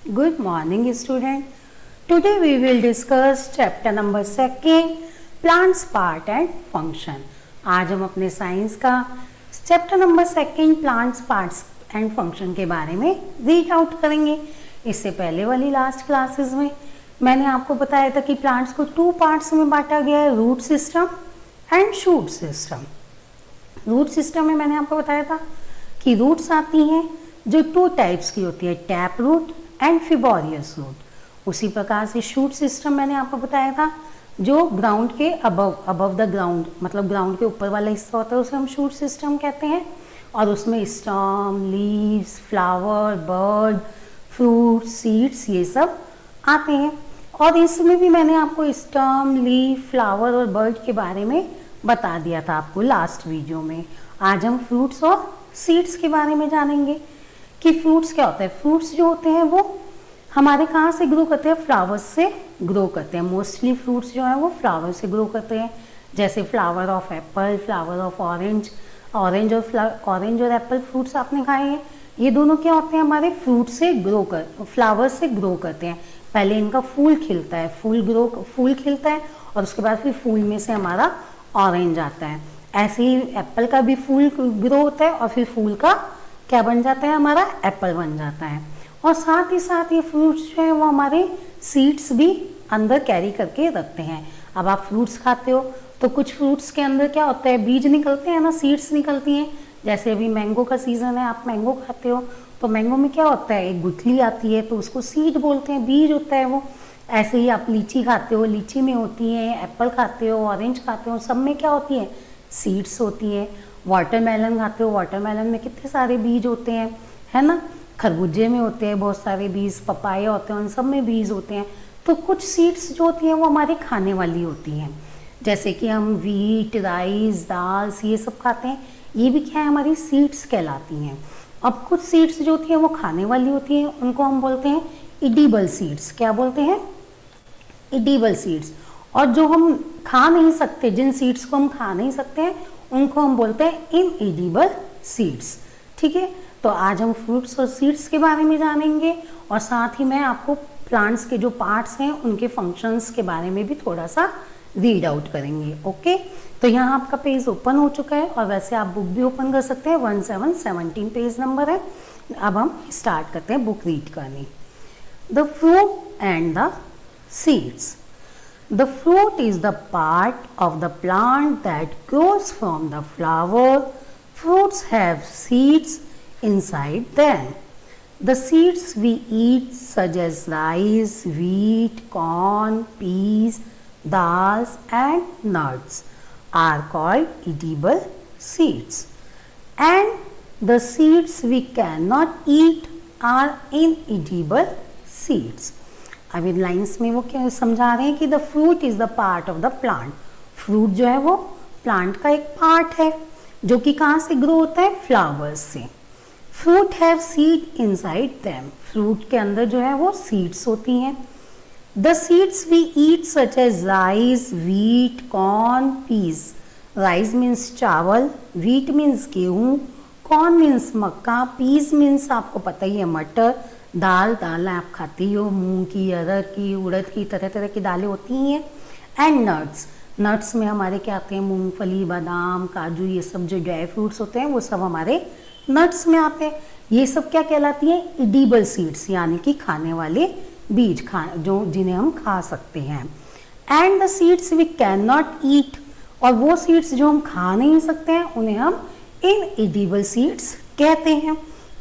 Good morning, student. Today we will discuss chapter number 2, plants part and function. आज हम अपने science का chapter number 2 plants parts and function के बारे में रीड आउट करेंगे। इससे पहले वाली लास्ट क्लासेस में मैंने आपको बताया था कि प्लांट्स को 2 पार्ट्स में बांटा गया है, root system and shoot system. Root system में मैंने आपको बताया था कि रूट्स आती हैं जो 2 टाइप्स की होती है, टैप रूट एंड फिबोरियस रूट। उसी प्रकार से शूट सिस्टम मैंने आपको बताया था जो ग्राउंड के अबव द ग्राउंड, मतलब ग्राउंड के ऊपर वाला हिस्सा होता है उसे हम शूट सिस्टम कहते हैं। और उसमें stem, leaves, flower, bird, fruit, seeds ये सब आते हैं। और इसमें भी मैंने आपको स्टर्म, लीव, फ्लावर और बर्ड के बारे में बता दिया था आपको लास्ट वीडियो में। आज हम फ्रूट्स और सीड्स के बारे में जानेंगे कि फ्रूट्स क्या होता है। फ्रूट्स जो होते हैं वो हमारे कहाँ से ग्रो करते हैं, फ्लावर्स से ग्रो करते हैं। मोस्टली फ्रूट्स जो है वो फ्लावर से ग्रो करते हैं, जैसे flower of Apple, flower of orange. Orange और एप्पल फ्रूट्स आपने खाए हैं। ये दोनों क्या होते हैं, हमारे फ्रूट से फ्लावर से ग्रो करते हैं। पहले इनका फूल खिलता है, फूल खिलता है और उसके बाद फिर फूल में से हमारा ऑरेंज आता है। ऐसे ही एप्पल का भी फूल ग्रो होता है और फिर फूल का क्या बन जाता है, हमारा एप्पल बन जाता है। और साथ ही साथ ये फ्रूट्स जो है वो हमारे सीड्स भी अंदर कैरी करके रखते हैं। अब आप फ्रूट्स खाते हो तो कुछ फ्रूट्स के अंदर क्या होता है, बीज निकलते हैं ना, सीड्स निकलती हैं। जैसे अभी मैंगो का सीज़न है, आप मैंगो खाते हो तो मैंगो में क्या होता है, एक गुठली आती है तो उसको सीड बोलते हैं, बीज होता है वो। ऐसे ही आप लीची खाते हो, लीची में होती है, एप्पल खाते हो, ऑरेंज खाते हो, सब में क्या होती है, सीड्स होती है। वाटरमेलन खाते हो, वाटरमेलन में कितने सारे बीज होते हैं, है ना। खरबूजे में होते हैं बहुत सारे बीज, पपाया होते हैं, उन सब में बीज होते हैं। तो कुछ सीड्स जो होती हैं वो हमारे खाने वाली होती हैं, जैसे कि हम वीट, राइस, दाल्स ये सब खाते हैं, ये भी क्या है, हमारी सीड्स कहलाती हैं। अब कुछ सीड्स जो होती हैं वो खाने वाली होती हैं, उनको हम बोलते हैं इडिबल सीड्स। क्या बोलते हैं, इडिबल सीड्स। और जो हम खा नहीं सकते, जिन सीड्स को हम खा नहीं सकते हैं, उनको हम बोलते हैं इनएडिबल सीड्स। ठीक है, तो आज हम फ्रूट्स और सीड्स के बारे में जानेंगे और साथ ही मैं आपको प्लांट्स के जो पार्ट्स हैं उनके फंक्शंस के बारे में भी थोड़ा सा रीड आउट करेंगे। ओके, तो यहाँ आपका पेज ओपन हो चुका है और वैसे आप बुक भी ओपन कर सकते हैं, 1717 पेज नंबर है। अब हम स्टार्ट करते हैं बुक रीड करनी। The fruit and the seeds. The fruit is the part of the plant that grows from the flower. Fruits have seeds inside them. The seeds we eat, such as rice, wheat, corn, peas, dals, and nuts, are called edible seeds. And the seeds we cannot eat are inedible seeds. अब इन lines में वो क्या समझा रहे हैं कि the fruit is the part of the plant. Fruit जो है वो प्लांट का एक पार्ट है जो कि कहाँ से ग्रो होता है, फ्लावर्स से। Fruit have seed inside them. Fruit के अंदर जो है वो सीड्स होती हैं। The seeds we eat such as rice, wheat, corn, peas. Rice means चावल, वीट मीन्स गेहूँ, कॉर्न मीन्स मक्का, पीस मीन्स आपको पता ही है मटर। दाल आप खाती हो, मूंग की, अरहर की, उड़द की, तरह तरह की दालें होती हैं। एंड नट्स में हमारे क्या आते हैं, मूंगफली, बादाम, काजू, ये सब जो ड्राई फ्रूट्स होते हैं वो सब हमारे नट्स में आते हैं। ये सब क्या कहलाती हैं, इडिबल सीड्स, यानी कि खाने वाले बीज, जिन्हें हम खा सकते हैं। And the seeds we can not eat. और वो सीड्स जो हम खा नहीं सकते हैं उन्हें हम इनएडिबल सीड्स कहते हैं।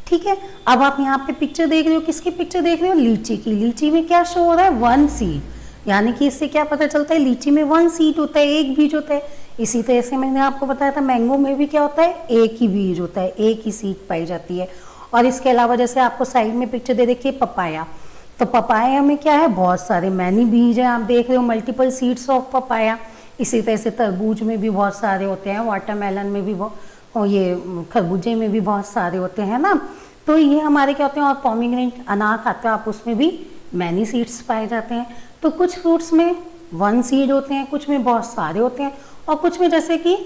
ठीक है, अब आप यहाँ पे पिक्चर देख रहे हो, किसकी पिक्चर देख रहे हो, लीची की। लीची में क्या शो हो रहा है, 1 सीड, यानी कि इससे क्या पता चलता है, लीची में 1 सीड होता है, एक बीज होता है। इसी तरह से मैंने आपको बताया था मैंगो में भी क्या होता है, एक ही बीज होता है, एक ही सीड पाई जाती है। और इसके अलावा जैसे आपको साइड में पिक्चर दे रखी है पपाया, तो पपाया में क्या है, बहुत सारे मैनी बीज हैं, आप देख रहे हो, मल्टीपल सीड्स ऑफ पपाया। इसी तरह से तरबूज में भी बहुत सारे होते हैं, वाटरमेलन में भी और ये खरबूजे में भी बहुत सारे होते हैं ना। तो ये हमारे क्या होते हैं, और पोमीग्रेनेट अनार खाते हो आप, उसमें भी मैनी सीड्स पाए जाते हैं। तो कुछ फ्रूट्स में 1 सीड होते हैं, कुछ में बहुत सारे होते हैं, और कुछ में जैसे कि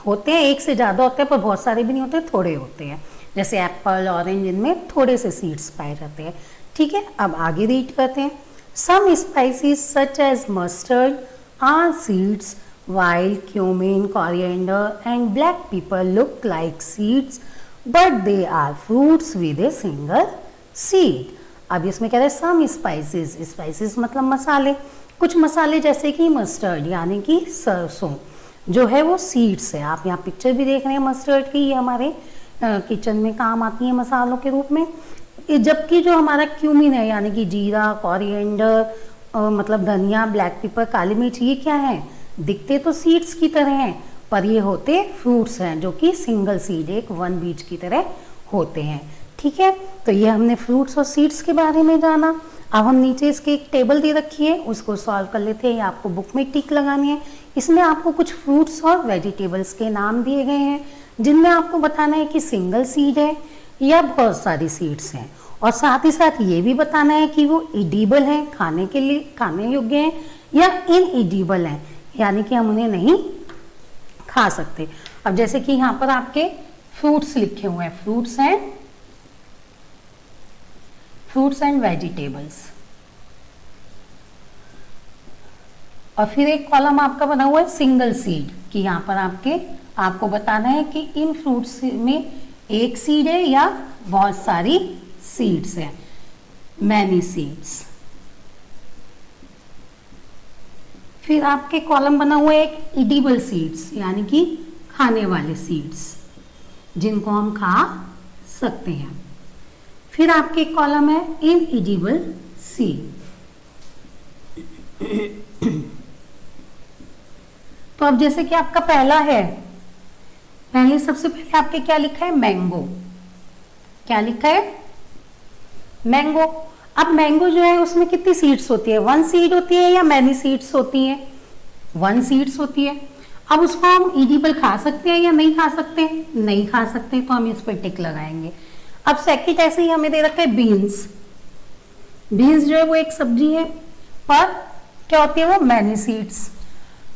होते हैं एक से ज़्यादा होते हैं पर बहुत सारे भी नहीं होते, थोड़े होते हैं। जैसे एप्पल, ऑरेंज, इनमें थोड़े से सीड्स पाए जाते हैं। ठीक है, अब आगे रीड करते हैं। Some spices such as mustard are seeds while cumin, coriander and black pepper look like seeds but they are fruits with a single seed। अब इसमें कह रहे हैं सम स्पाइसेस, स्पाइसेस मतलब मसाले, कुछ मसाले जैसे कि मस्टर्ड यानी कि सरसों जो है वो सीड्स है। आप यहाँ पिक्चर भी देख रहे हैं मस्टर्ड की, ये हमारे किचन में काम आती है मसालों के रूप में। जबकि जो हमारा क्यूमिन है यानी कि जीरा, कोरिएंडर मतलब धनिया, ब्लैक पेपर, काली मिर्च, ये क्या है, दिखते तो सीड्स की तरह हैं पर ये होते फ्रूट्स हैं जो कि सिंगल सीड, एक वन बीज की तरह होते हैं। ठीक है, तो ये हमने फ्रूट्स और सीड्स के बारे में जाना। अब हम नीचे इसके एक टेबल दे रखी है, उसको सॉल्व कर लेते हैं। ये आपको बुक में टिक लगानी है। इसमें आपको कुछ फ्रूट्स और वेजिटेबल्स के नाम दिए गए हैं जिनमें आपको बताना है कि सिंगल सीड है या बहुत सारी सीड्स हैं, और साथ ही साथ ये भी बताना है कि वो इडिबल हैं, खाने के लिए खाने योग्य हैं या इनइडिबल हैं यानी कि हम उन्हें नहीं खा सकते। अब जैसे कि यहाँ पर आपके फ्रूट्स लिखे हुए हैं, फ्रूट्स एंड वेजिटेबल्स, और फिर एक कॉलम आपका बना हुआ है सिंगल सीड कि यहाँ पर आपको बताना है कि इन फ्रूट्स में एक सीड है या बहुत सारी सीड्स हैं, मैनी सीड्स। फिर आपके कॉलम बना हुआ है एक इडिबल सीड्स यानी कि खाने वाले सीड्स जिनको हम खा सकते हैं। फिर आपके कॉलम है इनइडिबल सीड। तो अब जैसे कि आपका पहला है, पहले सबसे पहले आपके क्या लिखा है, मैंगो। क्या लिखा है, मैंगो। अब मैंगो जो है उसमें कितनी सीड्स होती है, वन सीड होती है या मैनी सीड्स होती है, वन सीड्स होती है। अब उसको हम इडिबल खा सकते हैं या नहीं खा सकते, नहीं खा सकते, तो हम इस पर टिक लगाएंगे। अब सेकंड ऐसे ही हमें दे रखा है बीन्स। बीन्स जो है वो एक सब्जी है पर क्या होती है, वो मैनी सीड्स।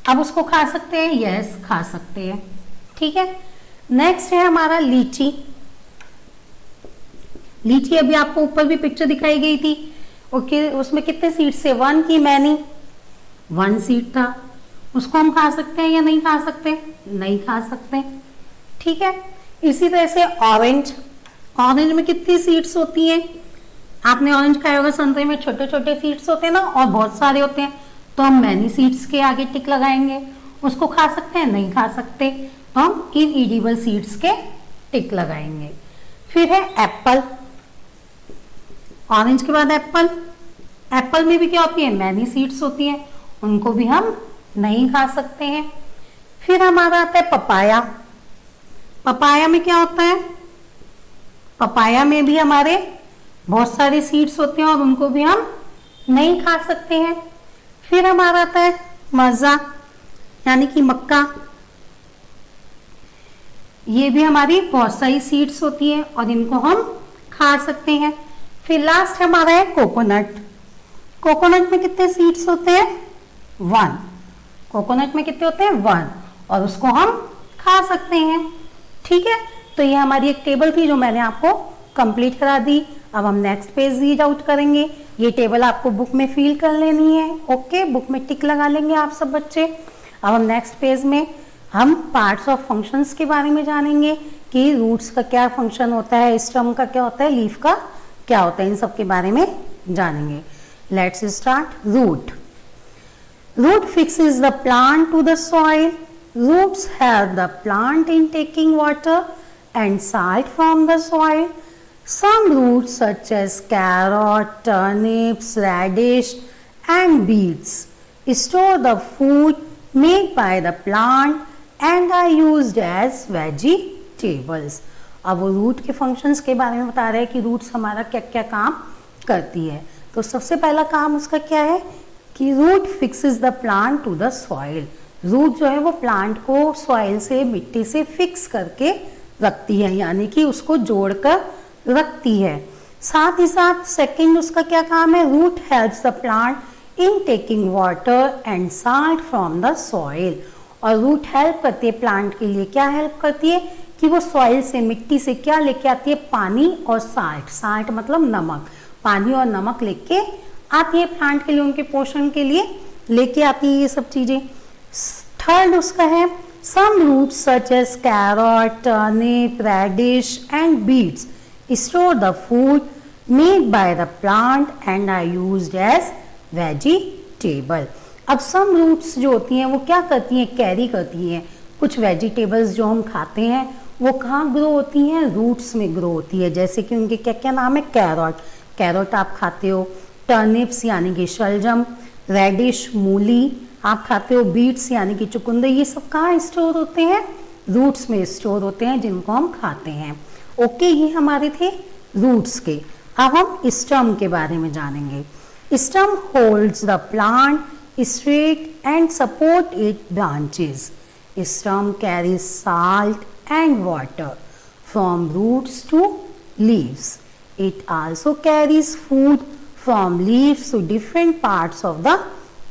अब उसको खा सकते हैं, यस खा सकते हैं। ठीक है, नेक्स्ट है हमारा लीची। लीची अभी आपको ऊपर भी पिक्चर दिखाई गई थी, ओके, उसमें कितने सीड्स थे, वन की मैनी, वन सीड था। उसको हम खा सकते हैं या नहीं खा सकते, नहीं खा सकते। ठीक है, इसी तरह से ऑरेंज, ऑरेंज में कितनी सीड्स होती हैं, आपने ऑरेंज खाया होगा, संतरे में छोटे छोटे सीड्स होते हैं ना और बहुत सारे होते हैं, तो हम मैनी सीड्स के आगे टिक लगाएंगे। उसको खा सकते हैं, नहीं खा सकते, तो हम इनइडिबल सीड्स के टिक लगाएंगे। फिर है एप्पल, ऑरेंज के बाद एप्पल। एप्पल में भी क्या होती है, मैनी सीड्स होती हैं, उनको भी हम नहीं खा सकते हैं। फिर हमारा आता है पपाया। पपाया में क्या होता है, पपाया में भी हमारे बहुत सारे सीड्स होते हैं और उनको भी हम नहीं खा सकते हैं। फिर हमारा आता है मजा यानी कि मक्का, ये भी हमारी बहुत सारी सीड्स होती हैं और इनको हम खा सकते हैं। फिर लास्ट हमारा है कोकोनट। कोकोनट में कितने सीड्स होते हैं, वन। कोकोनट में कितने होते हैं, वन, और उसको हम खा सकते हैं। ठीक है, तो ये हमारी एक टेबल थी जो मैंने आपको कंप्लीट करा दी। अब हम नेक्स्ट पेज रीड आउट करेंगे। ये टेबल आपको बुक में फिल कर लेनी है, ओके, बुक में टिक लगा लेंगे आप सब बच्चे। अब हम नेक्स्ट पेज में हम पार्ट्स ऑफ फंक्शंस के बारे में जानेंगे कि रूट्स का क्या फंक्शन होता है, स्टेम का क्या होता है, लीफ का क्या होता है, इन सब के बारे में जानेंगे। Let's start. Root, root fixes the plant to the soil. Roots help the plant in taking water and salt from the soil. Some roots such as carrot, turnips, radish and beets store the food made by the plant and are used as vegetables. अब वो root के functions के बारे में बता रहे हैं कि रूट्स हमारा क्या क्या काम करती है। तो सबसे पहला काम उसका क्या है कि root fixes the plant to the soil. Root जो है वो प्लांट को सॉइल से, मिट्टी से फिक्स करके रखती है यानी कि उसको जोड़कर रखती है। साथ ही साथ सेकंड उसका क्या काम है, root helps the plant in taking water and salt from the soil. और रूट हेल्प करती है प्लांट के लिए, क्या हेल्प करती है कि वो सॉइल से, मिट्टी से क्या लेके आती है, पानी और साल्ट। साल्ट मतलब नमक, पानी और नमक लेके आती है प्लांट के लिए, उनके पोषण के लिए लेके आती है ये सब चीजें। थर्ड उसका है some roots such as carrot, turnip, radish and beets store the food made by the plant and are used as vegetable. अब सम रूट्स जो होती हैं वो क्या करती हैं, कैरी करती हैं कुछ वेजिटेबल्स जो हम खाते हैं, वो कहाँ ग्रो होती हैं, रूट्स में ग्रो होती है। जैसे कि उनके क्या क्या नाम है, कैरट, कैरट आप खाते हो, टर्निप्स यानी कि शलजम, रेडिश मूली आप खाते हो, बीट्स यानी कि चुकंदर, ये सब कहाँ स्टोर होते हैं, रूट्स में स्टोर होते हैं जिनको हम खाते हैं। ओके, ये हमारे थे रूट्स के। अब हम स्टम के बारे में जानेंगे। Stem holds the plant straight and support it branches. Stem carries salt and water from roots to leaves. It also carries food from leaves to different parts of the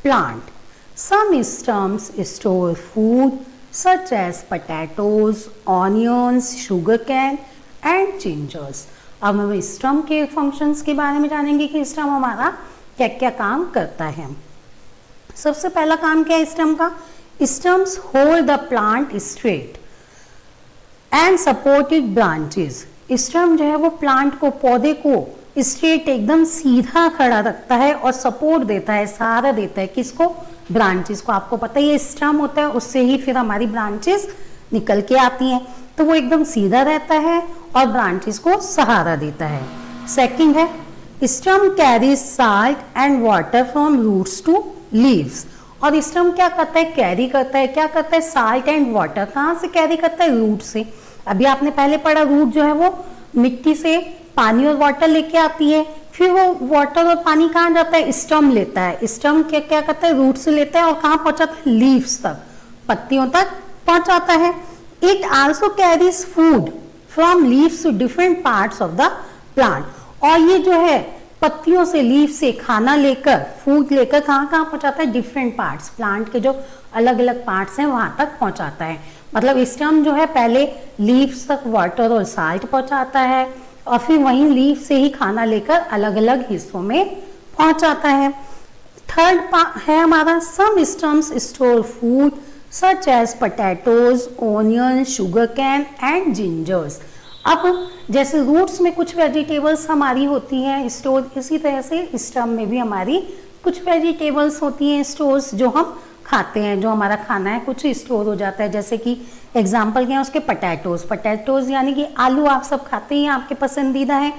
plant. Some stems store food such as potatoes, onions, sugarcane and gingers. अब हम स्टम के functions के बारे में जानेंगे कि स्टम हमारा क्या क्या काम करता है। सबसे पहला काम क्या है स्टम का, stems hold the plant straight and supported branches. Stem जो है वो प्लांट को, पौधे को स्ट्रेट एकदम सीधा खड़ा रखता है और सपोर्ट देता है, सहारा देता है किसको, ब्रांचेस को। आपको पता है ये स्टेम होता है, उससे ही फिर हमारी ब्रांचेस निकल के आती हैं, तो वो एकदम सीधा रहता है और ब्रांचेस को सहारा देता है। सेकंड है stem carries salt and water from roots to leaves. और स्टेम क्या करता है, कैरी करता है, क्या करता है, साल्ट एंड वाटर। कहाँ से कैरी करता है, रूट से। अभी आपने पहले पढ़ा रूट जो है वो मिट्टी से पानी और वाटर लेके आती है, फिर वो वाटर और पानी कहाँ जाता है, स्टेम लेता है। स्टेम क्या क्या करता है, रूट से लेता है और कहाँ पहुंचाता है, लीव्स तक, पत्तियों तक पहुंचाता है। It also carries food from leaves to different parts of the plant. और ये जो है पत्तियों से, लीव से खाना लेकर, फूड लेकर कहाँ कहाँ पहुंचाता है, डिफरेंट पार्ट्स, प्लांट के जो अलग अलग पार्ट्स हैं वहां तक पहुंचाता है। मतलब स्टेम जो है पहले लीव्स तक वाटर और साल्ट पहुंचाता है और फिर वहीं लीव से ही खाना लेकर अलग अलग हिस्सों में पहुंचाता है। थर्ड है हमारा some stems store food such as potatoes, onion, sugarcane and gingers. अब जैसे रूट्स में कुछ वेजिटेबल्स हमारी होती हैं स्टोर, इसी तरह से स्टेम में भी हमारी कुछ वेजिटेबल्स होती हैं स्टोर्स, जो हम खाते हैं, जो हमारा खाना है कुछ स्टोर हो जाता है। जैसे कि एग्जांपल क्या है उसके, पोटैटोज, पोटैटोज यानी कि आलू आप सब खाते हैं, आपके पसंदीदा है।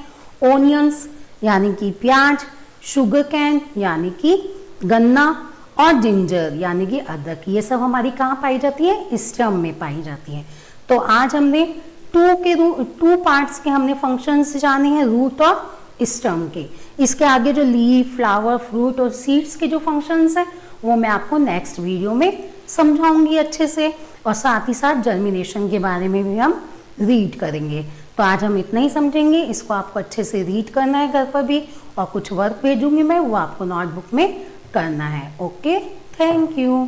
ओनियंस यानी कि प्याज, शुगर कैन यानी कि गन्ना, और जिंजर यानी कि अदरक। ये सब हमारी कहाँ पाई जाती है, स्टेम में पाई जाती है। तो आज हमने टू पार्ट्स के हमने फंक्शंस जाने हैं, रूट और स्टेम के। इसके आगे जो लीफ, फ्लावर, फ्रूट और सीड्स के जो फंक्शंस हैं वो मैं आपको नेक्स्ट वीडियो में समझाऊंगी अच्छे से, और साथ ही साथ जर्मिनेशन के बारे में भी हम रीड करेंगे। तो आज हम इतना ही समझेंगे, इसको आपको अच्छे से रीड करना है घर पर भी, और कुछ वर्क भेजूंगी मैं, वो आपको नोटबुक में करना है। Okay, thank you.